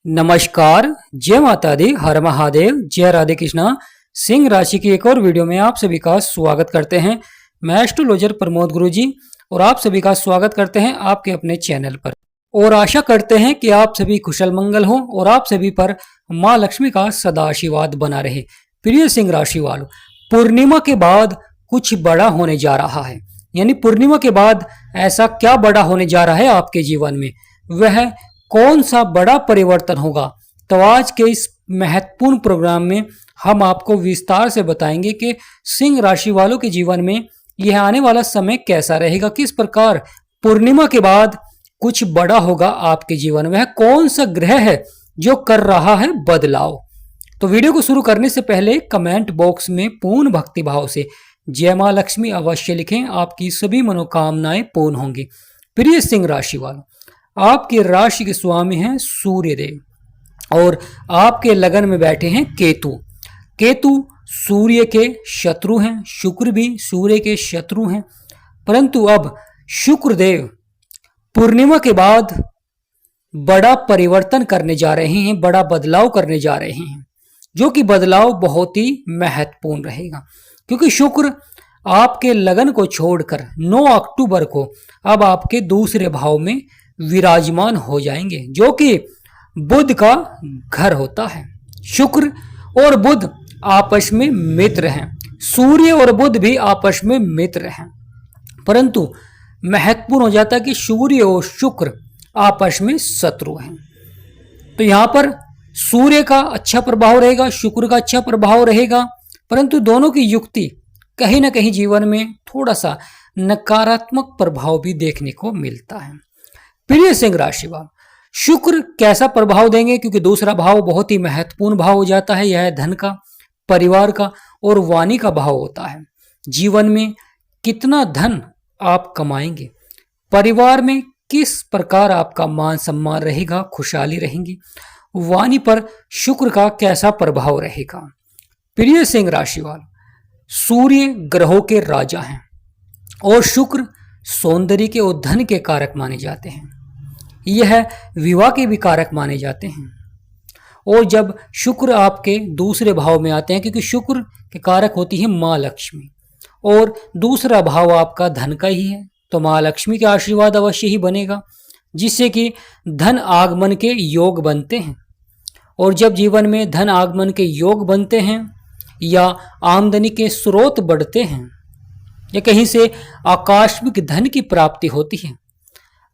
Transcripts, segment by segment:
नमस्कार, जय माता दी, हर महादेव, जय राधे कृष्णा। सिंह राशि की एक और वीडियो में आप सभी का स्वागत करते हैं। मैं एस्ट्रोलॉजर प्रमोद गुरुजी और आप सभी का स्वागत करते हैं आपके अपने चैनल पर और आशा करते हैं कि आप सभी कुशल मंगल हो और आप सभी पर माँ लक्ष्मी का सदा आशीर्वाद बना रहे। प्रिय सिंह राशि वालों, पूर्णिमा के बाद कुछ बड़ा होने जा रहा है। यानी पूर्णिमा के बाद ऐसा क्या बड़ा होने जा रहा है आपके जीवन में, वह कौन सा बड़ा परिवर्तन होगा, तो आज के इस महत्वपूर्ण प्रोग्राम में हम आपको विस्तार से बताएंगे कि सिंह राशि वालों के जीवन में यह आने वाला समय कैसा रहेगा, किस प्रकार पूर्णिमा के बाद कुछ बड़ा होगा आपके जीवन में। वह कौन सा ग्रह है जो कर रहा है बदलाव। तो वीडियो को शुरू करने से पहले कमेंट बॉक्स में पूर्ण भक्ति भाव से जय मां लक्ष्मी अवश्य लिखें, आपकी सभी मनोकामनाएं पूर्ण होंगी। प्रिय सिंह राशि वालों, आपकी राशि के स्वामी हैं सूर्य देव और आपके लगन में बैठे हैं केतु। केतु सूर्य के शत्रु हैं, शुक्र भी सूर्य के शत्रु हैं, परंतु अब शुक्र देव पूर्णिमा के बाद बड़ा परिवर्तन करने जा रहे हैं, बड़ा बदलाव करने जा रहे हैं, जो कि बदलाव बहुत ही महत्वपूर्ण रहेगा। क्योंकि शुक्र आपके लगन को छोड़कर 9 अक्टूबर को अब आपके दूसरे भाव में विराजमान हो जाएंगे, जो कि बुध का घर होता है। शुक्र और बुध आपस में मित्र हैं, सूर्य और बुध भी आपस में मित्र हैं, परंतु महत्वपूर्ण हो जाता है कि सूर्य और शुक्र आपस में शत्रु हैं। तो यहां पर सूर्य का अच्छा प्रभाव रहेगा, शुक्र का अच्छा प्रभाव रहेगा, परंतु दोनों की युक्ति कहीं ना कहीं जीवन में थोड़ा सा नकारात्मक प्रभाव भी देखने को मिलता है। प्रिय सिंह राशि वालों, शुक्र कैसा प्रभाव देंगे, क्योंकि दूसरा भाव बहुत ही महत्वपूर्ण भाव हो जाता है। यह धन का, परिवार का और वाणी का भाव होता है। जीवन में कितना धन आप कमाएंगे, परिवार में किस प्रकार आपका मान सम्मान रहेगा, खुशहाली रहेंगी, वाणी पर शुक्र का कैसा प्रभाव रहेगा। प्रिय सिंह राशि वालों, सूर्य ग्रहों के राजा हैं और शुक्र सौंदर्य के और धन के कारक माने जाते हैं। यह विवाह के भी कारक माने जाते हैं। और जब शुक्र आपके दूसरे भाव में आते हैं, क्योंकि शुक्र के कारक होती है माँ लक्ष्मी और दूसरा भाव आपका धन का ही है, तो माँ लक्ष्मी का आशीर्वाद अवश्य ही बनेगा, जिससे कि धन आगमन के योग बनते हैं। और जब जीवन में धन आगमन के योग बनते हैं या आमदनी के स्रोत बढ़ते हैं या कहीं से आकस्मिक धन की प्राप्ति होती है,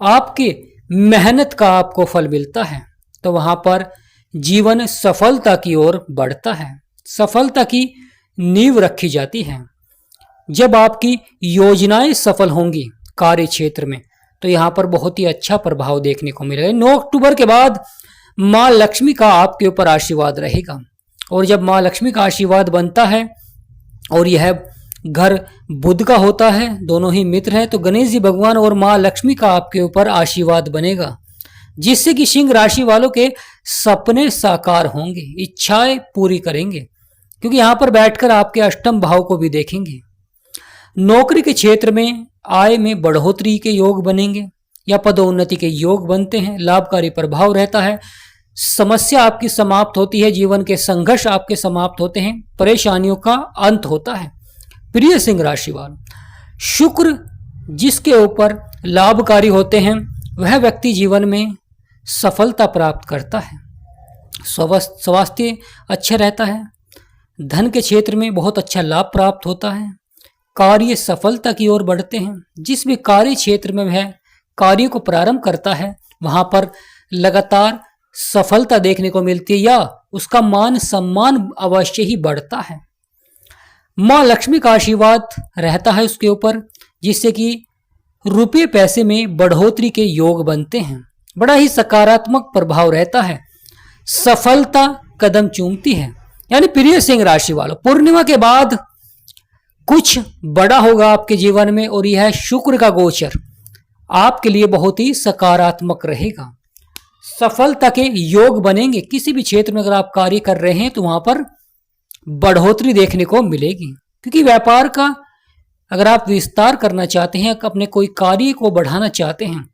आपके मेहनत का आपको फल मिलता है, तो वहां पर जीवन सफलता की ओर बढ़ता है, सफलता की नींव रखी जाती है। जब आपकी योजनाएं सफल होंगी कार्य क्षेत्र में, तो यहां पर बहुत ही अच्छा प्रभाव देखने को मिलेगा। 9 अक्टूबर के बाद माँ लक्ष्मी का आपके ऊपर आशीर्वाद रहेगा, और जब माँ लक्ष्मी का आशीर्वाद बनता है और यह घर बुध का होता है, दोनों ही मित्र हैं, तो गणेश जी भगवान और माँ लक्ष्मी का आपके ऊपर आशीर्वाद बनेगा, जिससे कि सिंह राशि वालों के सपने साकार होंगे, इच्छाएं पूरी करेंगे, क्योंकि यहां पर बैठकर आपके अष्टम भाव को भी देखेंगे। नौकरी के क्षेत्र में आय में बढ़ोतरी के योग बनेंगे या पदोन्नति के योग बनते हैं, लाभकारी प्रभाव रहता है, समस्या आपकी समाप्त होती है, जीवन के संघर्ष आपके समाप्त होते हैं, परेशानियों का अंत होता है। प्रिय सिंह राशि वालों, शुक्र जिसके ऊपर लाभकारी होते हैं, वह व्यक्ति जीवन में सफलता प्राप्त करता है, स्वास्थ्य अच्छा रहता है, धन के क्षेत्र में बहुत अच्छा लाभ प्राप्त होता है, कार्य सफलता की ओर बढ़ते हैं। जिस भी कार्य क्षेत्र में वह कार्य को प्रारंभ करता है, वहां पर लगातार सफलता देखने को मिलती है या उसका मान सम्मान अवश्य ही बढ़ता है। माँ लक्ष्मी का आशीर्वाद रहता है उसके ऊपर, जिससे कि रुपये पैसे में बढ़ोतरी के योग बनते हैं, बड़ा ही सकारात्मक प्रभाव रहता है, सफलता कदम चूमती है। यानी प्रिय सिंह राशि वालों, पूर्णिमा के बाद कुछ बड़ा होगा आपके जीवन में, और यह शुक्र का गोचर आपके लिए बहुत ही सकारात्मक रहेगा, सफलता के योग बनेंगे। किसी भी क्षेत्र में अगर आप कार्य कर रहे हैं तो वहां पर बढ़ोतरी देखने को मिलेगी, क्योंकि व्यापार का अगर आप विस्तार करना चाहते हैं, अपने कोई कार्य को बढ़ाना चाहते हैं,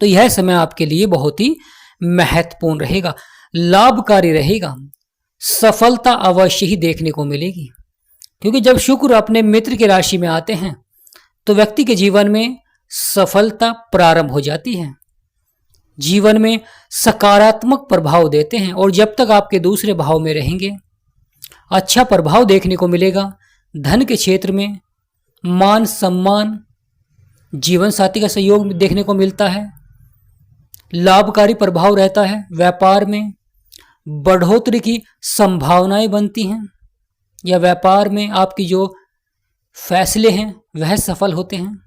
तो यह समय आपके लिए बहुत ही महत्वपूर्ण रहेगा, लाभकारी रहेगा, सफलता अवश्य ही देखने को मिलेगी। क्योंकि जब शुक्र अपने मित्र की राशि में आते हैं तो व्यक्ति के जीवन में सफलता प्रारंभ हो जाती है, जीवन में सकारात्मक प्रभाव देते हैं। और जब तक आपके दूसरे भाव में रहेंगे अच्छा प्रभाव देखने को मिलेगा। धन के क्षेत्र में मान सम्मान, जीवन साथी का सहयोग देखने को मिलता है, लाभकारी प्रभाव रहता है। व्यापार में बढ़ोतरी की संभावनाएं बनती हैं, या व्यापार में आपकी जो फैसले हैं वह सफल होते हैं,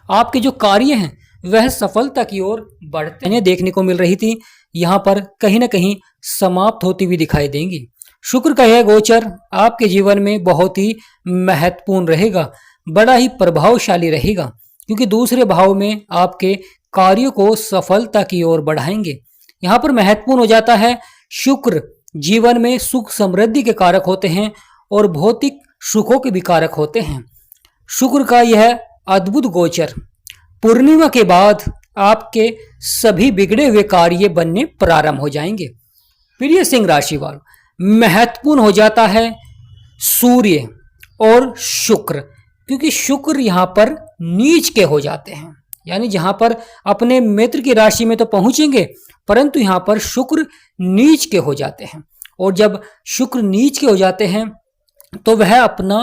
आपके जो कार्य हैं वह सफलता की ओर बढ़ते हैं देखने को मिल रही थी, यहाँ पर कहीं ना कहीं समाप्त होती हुई दिखाई देंगी। शुक्र का यह गोचर आपके जीवन में बहुत ही महत्वपूर्ण रहेगा, बड़ा ही प्रभावशाली रहेगा, क्योंकि दूसरे भाव में आपके कार्यों को सफलता की ओर बढ़ाएंगे। यहाँ पर महत्वपूर्ण हो जाता है शुक्र जीवन में सुख समृद्धि के कारक होते हैं और भौतिक सुखों के भी कारक होते हैं। शुक्र का यह अद्भुत गोचर पूर्णिमा के बाद आपके सभी बिगड़े हुए कार्य बनने प्रारंभ हो जाएंगे। प्रिय सिंह राशि वालों, महत्वपूर्ण हो जाता है सूर्य और शुक्र, क्योंकि शुक्र यहाँ पर नीच के हो जाते हैं, यानी जहां पर अपने मित्र की राशि में तो पहुंचेंगे परंतु यहाँ पर शुक्र नीच के हो जाते हैं। और जब शुक्र नीच के हो जाते हैं तो वह अपना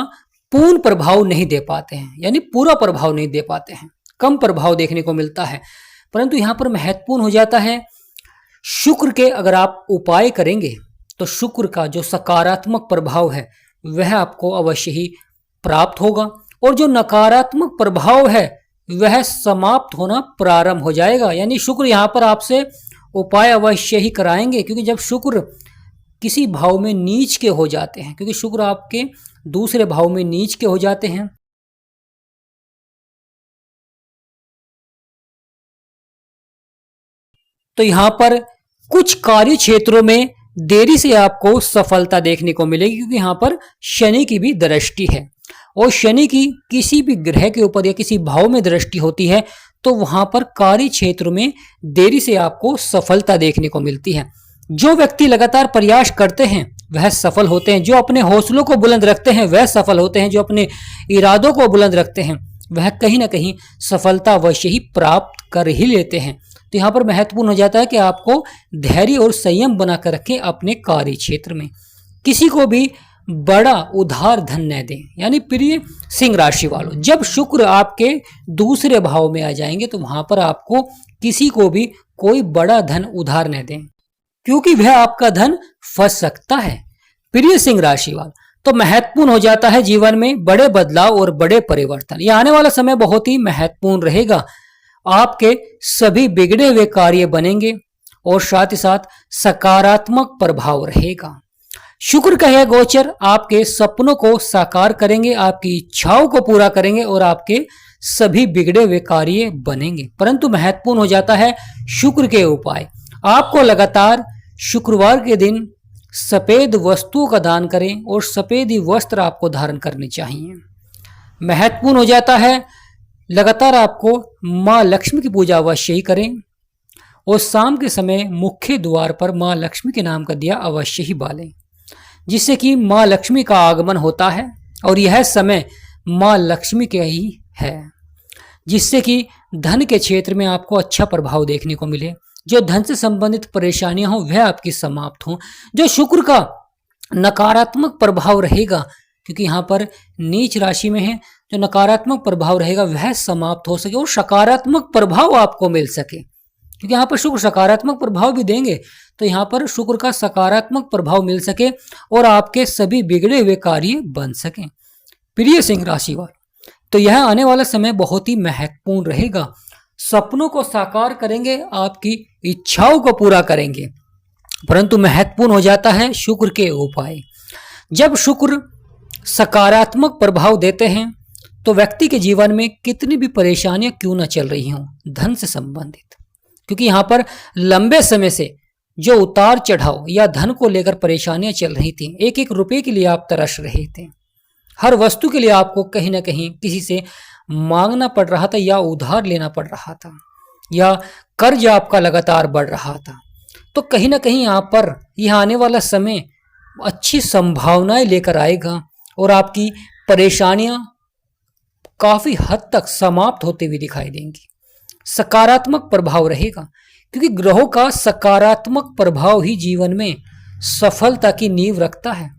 पूर्ण प्रभाव नहीं दे पाते हैं, यानी पूरा प्रभाव नहीं दे पाते हैं, कम प्रभाव देखने को मिलता है। परंतु यहाँ पर महत्वपूर्ण हो जाता है शुक्र के अगर आप उपाय करेंगे तो शुक्र का जो सकारात्मक प्रभाव है वह आपको अवश्य ही प्राप्त होगा, और जो नकारात्मक प्रभाव है वह समाप्त होना प्रारंभ हो जाएगा। यानी शुक्र यहाँ पर आपसे उपाय अवश्य ही कराएंगे, क्योंकि जब शुक्र किसी भाव में नीच के हो जाते हैं, क्योंकि शुक्र आपके दूसरे भाव में नीच के हो जाते हैं, तो यहाँ पर कुछ कार्य क्षेत्रों में देरी से आपको सफलता देखने को मिलेगी, क्योंकि यहाँ पर शनि की भी दृष्टि है, और शनि की किसी भी ग्रह के ऊपर या किसी भाव में दृष्टि होती है तो वहां पर कार्य क्षेत्र में देरी से आपको सफलता देखने को मिलती है। जो व्यक्ति लगातार प्रयास करते हैं वह सफल होते हैं, जो अपने हौसलों को बुलंद रखते हैं वह सफल होते हैं, जो अपने इरादों को बुलंद रखते हैं वह कहीं ना कहीं सफलता अवश्य ही प्राप्त कर ही लेते हैं। तो यहाँ पर महत्वपूर्ण हो जाता है कि आपको धैर्य और संयम बनाकर रखें अपने कार्य क्षेत्र में, किसी को भी बड़ा उधार धन न दें। यानी प्रिय सिंह राशि वालों, जब शुक्र आपके दूसरे भाव में आ जाएंगे तो वहां पर आपको किसी को भी कोई बड़ा धन उधार न दें, क्योंकि वह आपका धन फंस सकता है। प्रिय सिंह राशि वालों, तो महत्वपूर्ण हो जाता है जीवन में बड़े बदलाव और बड़े परिवर्तन। यह आने वाला समय बहुत ही महत्वपूर्ण रहेगा, आपके सभी बिगड़े हुए कार्य बनेंगे और साथ ही साथ सकारात्मक प्रभाव रहेगा। शुक्र का यह गोचर आपके सपनों को साकार करेंगे, आपकी इच्छाओं को पूरा करेंगे और आपके सभी बिगड़े हुए कार्य बनेंगे। परंतु महत्वपूर्ण हो जाता है शुक्र के उपाय। आपको लगातार शुक्रवार के दिन सफेद वस्तुओं का दान करें और सफेद ही वस्त्र आपको धारण करने चाहिए। महत्वपूर्ण हो जाता है लगातार आपको माँ लक्ष्मी की पूजा अवश्य ही करें और शाम के समय मुख्य द्वार पर माँ लक्ष्मी के नाम का दिया अवश्य ही बालें, जिससे कि माँ लक्ष्मी का आगमन होता है और यह समय माँ लक्ष्मी के ही है, जिससे कि धन के क्षेत्र में आपको अच्छा प्रभाव देखने को मिले। जो धन से संबंधित परेशानियां हो वह आपकी समाप्त हो। जो शुक्र का नकारात्मक प्रभाव रहेगा, क्योंकि यहाँ पर नीच राशि में है, जो नकारात्मक प्रभाव रहेगा वह समाप्त हो सके और सकारात्मक प्रभाव आपको मिल सके, क्योंकि यहाँ पर शुक्र सकारात्मक प्रभाव भी देंगे। तो यहाँ पर शुक्र का सकारात्मक प्रभाव मिल सके और आपके सभी बिगड़े हुए कार्य बन सके। प्रिय सिंह राशि वालों, तो यह आने वाला समय बहुत ही महत्वपूर्ण रहेगा। सपनों को साकार करेंगे, आपकी इच्छाओं को पूरा करेंगे, परंतु महत्वपूर्ण हो जाता है शुक्र के उपाय। जब शुक्र सकारात्मक प्रभाव देते हैं तो व्यक्ति के जीवन में कितनी भी परेशानियां क्यों न चल रही हों धन से संबंधित, क्योंकि यहाँ पर लंबे समय से जो उतार चढ़ाव या धन को लेकर परेशानियां चल रही थी, एक एक रुपए के लिए आप तरस रहे थे, हर वस्तु के लिए आपको कहीं ना कहीं किसी से मांगना पड़ रहा था या उधार लेना पड़ रहा था, या कर्ज आपका लगातार बढ़ रहा था, तो कहीं ना कहीं यहाँ पर यह आने वाला समय अच्छी संभावनाएं लेकर आएगा और आपकी परेशानियां काफी हद तक समाप्त होते हुए दिखाई देंगी। सकारात्मक प्रभाव रहेगा, क्योंकि ग्रहों का सकारात्मक प्रभाव ही जीवन में सफलता की नींव रखता है।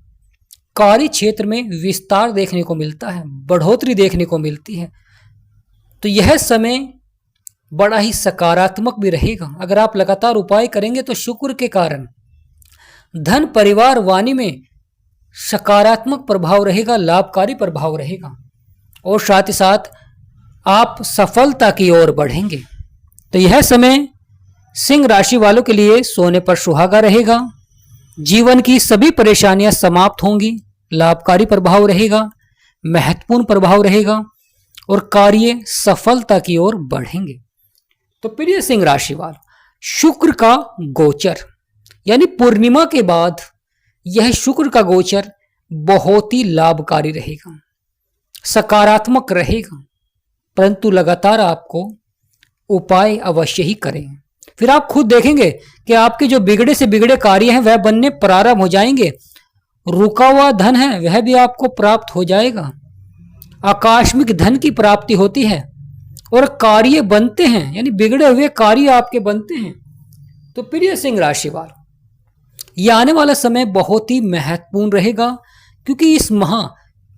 कार्य क्षेत्र में विस्तार देखने को मिलता है, बढ़ोतरी देखने को मिलती है। तो यह समय बड़ा ही सकारात्मक भी रहेगा। अगर आप लगातार उपाय करेंगे तो शुक्र के कारण धन, परिवार, वाणी में सकारात्मक प्रभाव रहेगा, लाभकारी प्रभाव रहेगा और साथ ही साथ आप सफलता की ओर बढ़ेंगे। तो यह समय सिंह राशि वालों के लिए सोने पर सुहागा रहेगा। जीवन की सभी परेशानियां समाप्त होंगी, लाभकारी प्रभाव रहेगा, महत्वपूर्ण प्रभाव रहेगा और कार्य सफलता की ओर बढ़ेंगे। तो प्रिय सिंह राशि वालों, शुक्र का गोचर यानी पूर्णिमा के बाद यह शुक्र का गोचर बहुत ही लाभकारी रहेगा, सकारात्मक रहेगा, परंतु लगातार आपको उपाय अवश्य ही करें। फिर आप खुद देखेंगे कि आपके जो बिगड़े से बिगड़े कार्य हैं वह बनने प्रारंभ हो जाएंगे। रुका हुआ धन है वह भी आपको प्राप्त हो जाएगा। आकस्मिक धन की प्राप्ति होती है और कार्य बनते हैं, यानी बिगड़े हुए कार्य आपके बनते हैं। तो प्रिय सिंह राशि वालों, यह आने वाला समय बहुत ही महत्वपूर्ण रहेगा, क्योंकि इस माह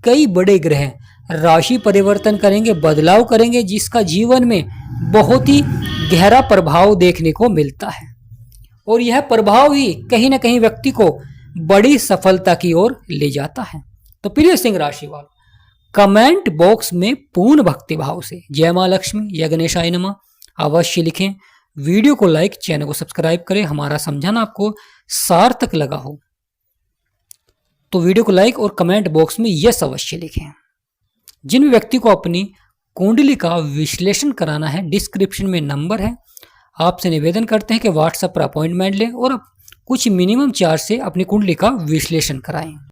कई बड़े ग्रह राशि परिवर्तन करेंगे, बदलाव करेंगे, जिसका जीवन में बहुत ही गहरा प्रभाव देखने को मिलता है और यह प्रभाव ही कहीं ना कहीं व्यक्ति को बड़ी सफलता की ओर ले जाता है। तो प्रिय सिंह राशि वालों, कमेंट बॉक्स में पूर्ण भक्ति भाव से जय मां लक्ष्मी, जय गणेशाय नमः अवश्य लिखें। वीडियो को लाइक, चैनल को सब्सक्राइब करें। हमारा समझाना आपको सार्थक लगा हो तो वीडियो को लाइक और कमेंट बॉक्स में यस अवश्य लिखें। जिन व्यक्ति को अपनी कुंडली का विश्लेषण कराना है, डिस्क्रिप्शन में नंबर है। आपसे निवेदन करते हैं कि व्हाट्सएप पर अपॉइंटमेंट लें और कुछ मिनिमम चार्ज से अपनी कुंडली का विश्लेषण कराएं।